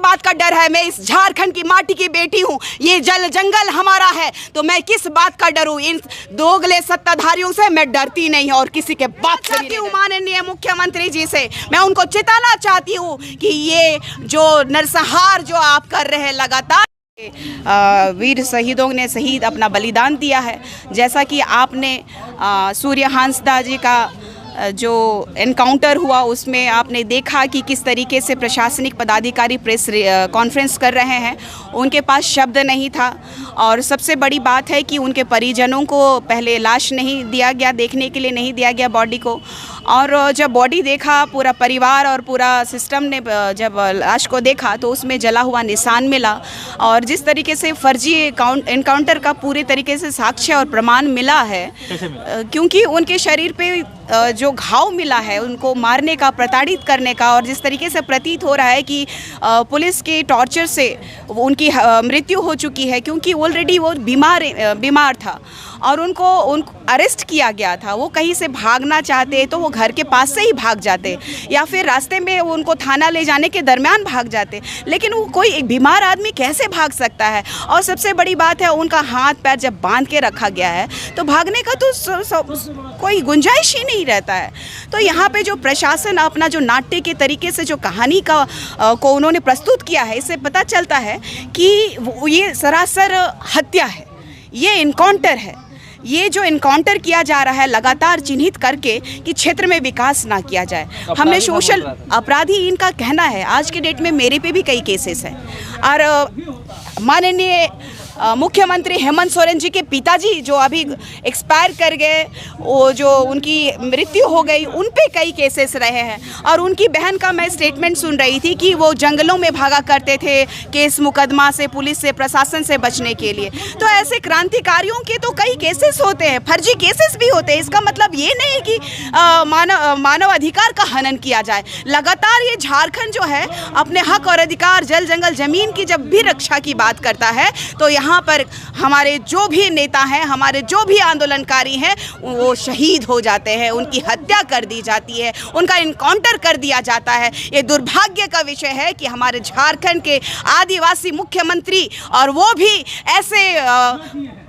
बात का डर है? मैं इस झारखंड की माटी की बेटी हूँ, ये जल जंगल हमारा है, तो मैं किस बात का डरूं? इन दोगले सत्ताधारियों से मैं डरती नहीं और किसी के बात से नहीं डरती। माननीय मुख्यमंत्री जी से मैं उनको चिताना चाहती हूँ कि ये जो नरसंहार जो आप कर रहे हैं लगातार, वीर शहीदों ने शहीद अपना बलिदान दिया है। जैसा कि आपने सूर्य हांसदा जी का जो एनकाउंटर हुआ उसमें आपने देखा कि किस तरीके से प्रशासनिक पदाधिकारी प्रेस कॉन्फ्रेंस कर रहे हैं, उनके पास शब्द नहीं था। और सबसे बड़ी बात है कि उनके परिजनों को पहले लाश नहीं दिया गया, देखने के लिए नहीं दिया गया बॉडी को, और जब बॉडी देखा पूरा परिवार और पूरा सिस्टम ने जब लाश को देखा तो उसमें जला हुआ निशान मिला। और जिस तरीके से फर्जी एनकाउंटर का पूरे तरीके से साक्ष्य और प्रमाण मिला है, क्योंकि उनके शरीर पे जो घाव मिला है उनको मारने का, प्रताड़ित करने का, और जिस तरीके से प्रतीत हो रहा है कि पुलिस के टॉर्चर से उनकी मृत्यु हो चुकी है, क्योंकि ऑलरेडी वो बीमार था और उनको अरेस्ट किया गया था। वो कहीं से भागना चाहते तो वो घर के पास से ही भाग जाते या फिर रास्ते में उनको थाना ले जाने के दरमियान भाग जाते, लेकिन वो कोई एक बीमार आदमी कैसे भाग सकता है? और सबसे बड़ी बात है उनका हाथ पैर जब बांध के रखा गया है तो भागने का तो कोई गुंजाइश ही नहीं रहता है। तो यहाँ पे जो प्रशासन अपना जो नाट्य के तरीके से जो कहानी को उन्होंने प्रस्तुत किया है, इससे पता चलता है कि ये सरासर हत्या है, ये इनकाउंटर है। ये जो इनकाउंटर किया जा रहा है लगातार चिन्हित करके कि क्षेत्र में विकास ना किया जाए। हमने सोशल अपराधी, इनका कहना है आज के डेट में मेरे पे भी कई केसेस हैं। और माननीय मुख्यमंत्री हेमंत सोरेन जी के पिताजी जो अभी एक्सपायर कर गए, वो जो उनकी मृत्यु हो गई, उन पे कई केसेस रहे हैं। और उनकी बहन का मैं स्टेटमेंट सुन रही थी कि वो जंगलों में भागा करते थे केस मुकदमा से, पुलिस से, प्रशासन से बचने के लिए। तो ऐसे क्रांतिकारियों के तो कई केसेस होते हैं, फर्जी केसेस भी होते हैं। इसका मतलब ये नहीं कि मानव अधिकार का हनन किया जाए। लगातार ये झारखंड जो है अपने हक और अधिकार, जल जंगल जमीन की जब भी रक्षा की बात करता है तो यहाँ पर हमारे जो भी नेता हैं, हमारे जो भी आंदोलनकारी हैं, वो शहीद हो जाते हैं, उनकी हत्या कर दी जाती है, उनका इनकाउंटर कर दिया जाता है। ये दुर्भाग्य का विषय है कि हमारे झारखंड के आदिवासी मुख्यमंत्री, और वो भी ऐसे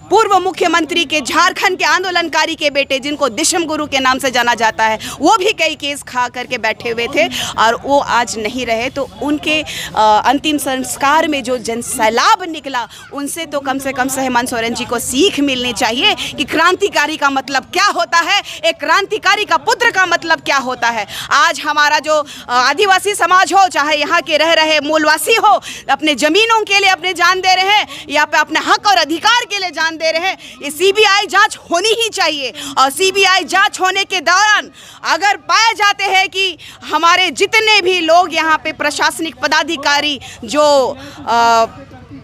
पूर्व मुख्यमंत्री के, झारखंड के आंदोलनकारी के बेटे जिनको दिशम गुरु के नाम से जाना जाता है, वो भी कई केस खा करके बैठे हुए थे और वो आज नहीं रहे। तो उनके अंतिम संस्कार में जो जन सैलाब निकला, उनसे तो कम से कम हेमंत सोरेन जी को सीख मिलनी चाहिए कि क्रांतिकारी का मतलब क्या होता है, एक क्रांतिकारी का पुत्र का मतलब क्या होता है। आज हमारा जो आदिवासी समाज हो, चाहे यहाँ के रह रहे मूलवासी हो, अपने ज़मीनों के लिए अपने जान दे रहे हैं या पे अपने हक और अधिकार के लिए जान दे रहे हैं। ये सीबीआई जांच होनी ही चाहिए। और सीबीआई जांच होने के दौरान अगर पाए जाते हैं कि हमारे जितने भी लोग यहाँ पे प्रशासनिक पदाधिकारी जो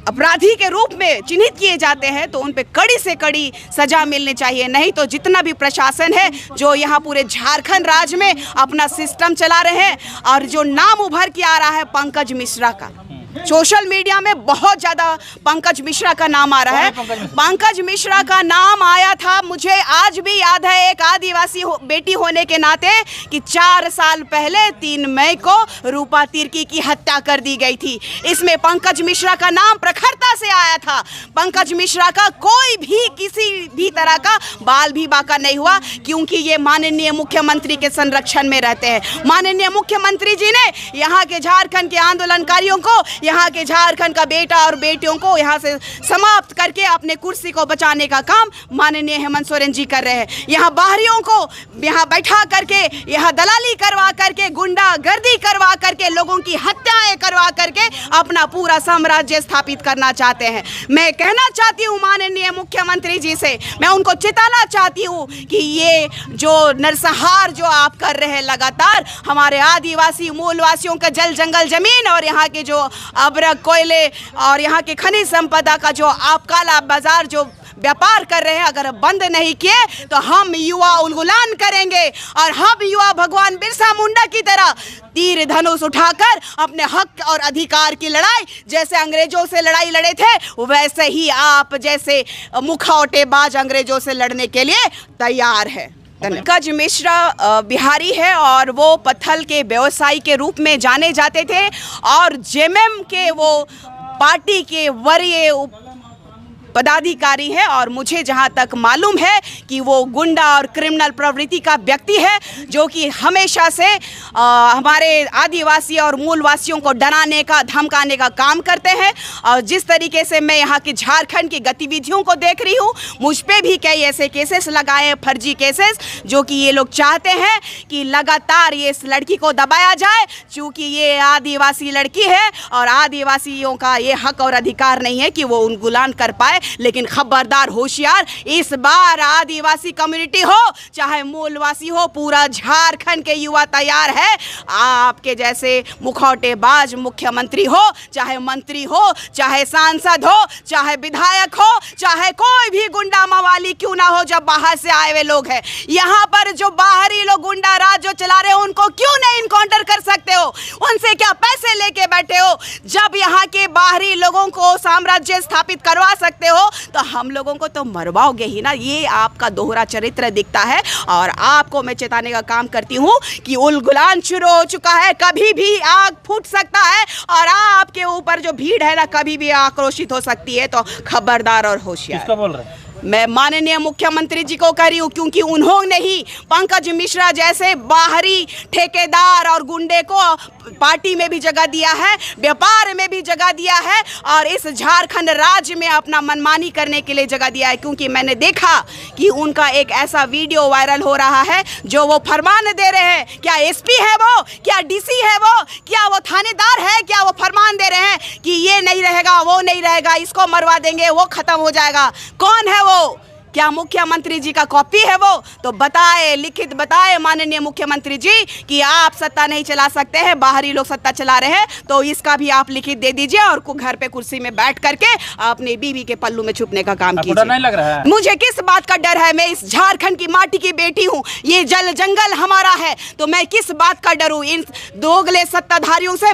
अपराधी के रूप में चिन्हित किए जाते हैं, तो उन पे कड़ी से कड़ी सजा मिलनी चाहिए। नहीं तो जितना भी प्रशासन है जो यहाँ पूरे झारखंड राज्य में अपना सिस्टम चला रहे हैं, और जो नाम उभर के आ रहा है पंकज मिश्रा का, सोशल मीडिया में बहुत ज़्यादा पंकज मिश्रा का नाम आ रहा है। पंकज मिश्रा का नाम आया था, मुझे आज भी याद है एक आदिवासी बेटी होने के नाते, कि 4 साल पहले 3 मई को रूपा तिर्की की हत्या कर दी गई थी। इसमें पंकज मिश्रा का नाम प्रखरता से आया था। पंकज मिश्रा का कोई भी किसी भी तरह का बाल भी बाका नहीं हुआ, क्योंकि ये माननीय मुख्यमंत्री के संरक्षण में रहते हैं। माननीय मुख्यमंत्री जी ने यहाँ के झारखंड के आंदोलनकारियों को, यहाँ के झारखंड का बेटा और बेटियों को यहाँ से समाप्त करके अपने कुर्सी को बचाने का काम माननीय हेमंत सोरेन जी कर रहे हैं। यहाँ बाहरियों को यहाँ बैठा करके, यहाँ दलाली करवा करके, गुंडागर्दी करवा करके, लोगों की हत्याएं करवा करके अपना पूरा साम्राज्य स्थापित करना चाहते हैं। मैं कहना चाहती हूँ माननीय मुख्यमंत्री जी से, मैं उनको चिताना चाहती हूँ कि ये जो नरसंहार जो आप कर रहे हैं लगातार, हमारे आदिवासी मूलवासियों का जल जंगल जमीन और यहाँ के जो अबरक कोयले और यहाँ के खनिज संपदा का जो आप काला बाजार जो व्यापार कर रहे हैं, अगर बंद नहीं किए तो हम युवा उलगुलान करेंगे। और हम युवा भगवान बिरसा मुंडा की तरह तीर धनुष उठाकर अपने हक और अधिकार की लड़ाई, जैसे अंग्रेजों से लड़ाई लड़े थे, वैसे ही आप जैसे मुखौटेबाज अंग्रेजों से लड़ने के लिए तैयार है। पंकज मिश्रा बिहारी है और वो पत्थल के व्यवसायी के रूप में जाने जाते थे और जेएमएम के वो पार्टी के वरीय पदाधिकारी है और मुझे जहां तक मालूम है कि वो गुंडा और क्रिमिनल प्रवृत्ति का व्यक्ति है जो कि हमेशा से हमारे आदिवासी और मूलवासियों को डराने का धमकाने का काम करते हैं। और जिस तरीके से मैं यहाँ की झारखंड की गतिविधियों को देख रही हूँ, मुझ पे भी कई ऐसे केसेस लगाए, फर्जी केसेस, जो कि ये लोग चाहते हैं कि लगातार ये इस लड़की को दबाया जाए, क्योंकि ये आदिवासी लड़की है और आदिवासियों का ये हक और अधिकार नहीं है कि वो उन गुलाम कर पाए। लेकिन खबरदार, होशियार, इस बार आदिवासी कम्युनिटी हो चाहे मूलवासी हो, पूरा झारखंड के युवा तैयार है। आपके जैसे मुखौटेबाज मुख्यमंत्री हो, चाहे मंत्री हो, चाहे सांसद हो, चाहे विधायक हो, चाहे कोई भी गुंडा मवाली क्यों ना हो, जब बाहर से आए हुए लोग हैं, यहाँ पर जो बाहरी लोग गुंडा राज जो चला रहे हो, उनको क्यों नहीं इनकाउंटर कर सकते हो? उनसे क्या पैसे लेके बैठे हो? जब यहाँ के बाहरी लोगों को साम्राज्य स्थापित करवा सकते हो तो हम लोगों को तो मरवाओगे ही ना। ये आपका दोहरा चरित्र दिखता है और आपको मैं चेताने का काम करती हूँ कि उलगुलान शुरू हो चुका है, कभी भी आग फूट सकता है और आपके ऊपर जो भीड़ है ना, कभी भी आक्रोशित हो सकती है। तो खबरदार और होशियार। किसका बोल रहे हैं? मैं माननीय मुख्यमंत्री जी को कह रही हूँ, क्योंकि उन्होंने ही पंकज मिश्रा जैसे बाहरी ठेकेदार और गुंडे को पार्टी में भी जगह दिया है, व्यापार में भी जगह दिया है और इस झारखंड राज्य में अपना मनमानी करने के लिए जगह दिया है। क्योंकि मैंने देखा कि उनका एक ऐसा वीडियो वायरल हो रहा है जो वो फरमान दे रहे हैं। क्या एसपी है वो? क्या डीसी है वो? क्या वो थानेदार है? क्या वो फरमान दे रहे हैं कि ये नहीं रहेगा, वो नहीं रहेगा, इसको मरवा देंगे, वो खत्म हो जाएगा? कौन है वो? क्या मुख्यमंत्री जी का कॉपी है वो? तो बताए, लिखित बताए माननीय मुख्यमंत्री जी कि आप सत्ता नहीं चला सकते हैं, बाहरी लोग सत्ता चला रहे हैं, तो इसका भी आप लिखित दे दीजिए और घर पे कुर्सी में बैठ करके अपनी बीवी के पल्लू में छुपने का काम कीजिए। नहीं लग रहा है? मुझे किस बात का डर है? मैं इस झारखंड की माटी की बेटी हूँ, ये जल जंगल हमारा है, तो मैं किस बात का डरूं इन दोगले सत्ताधारियों से?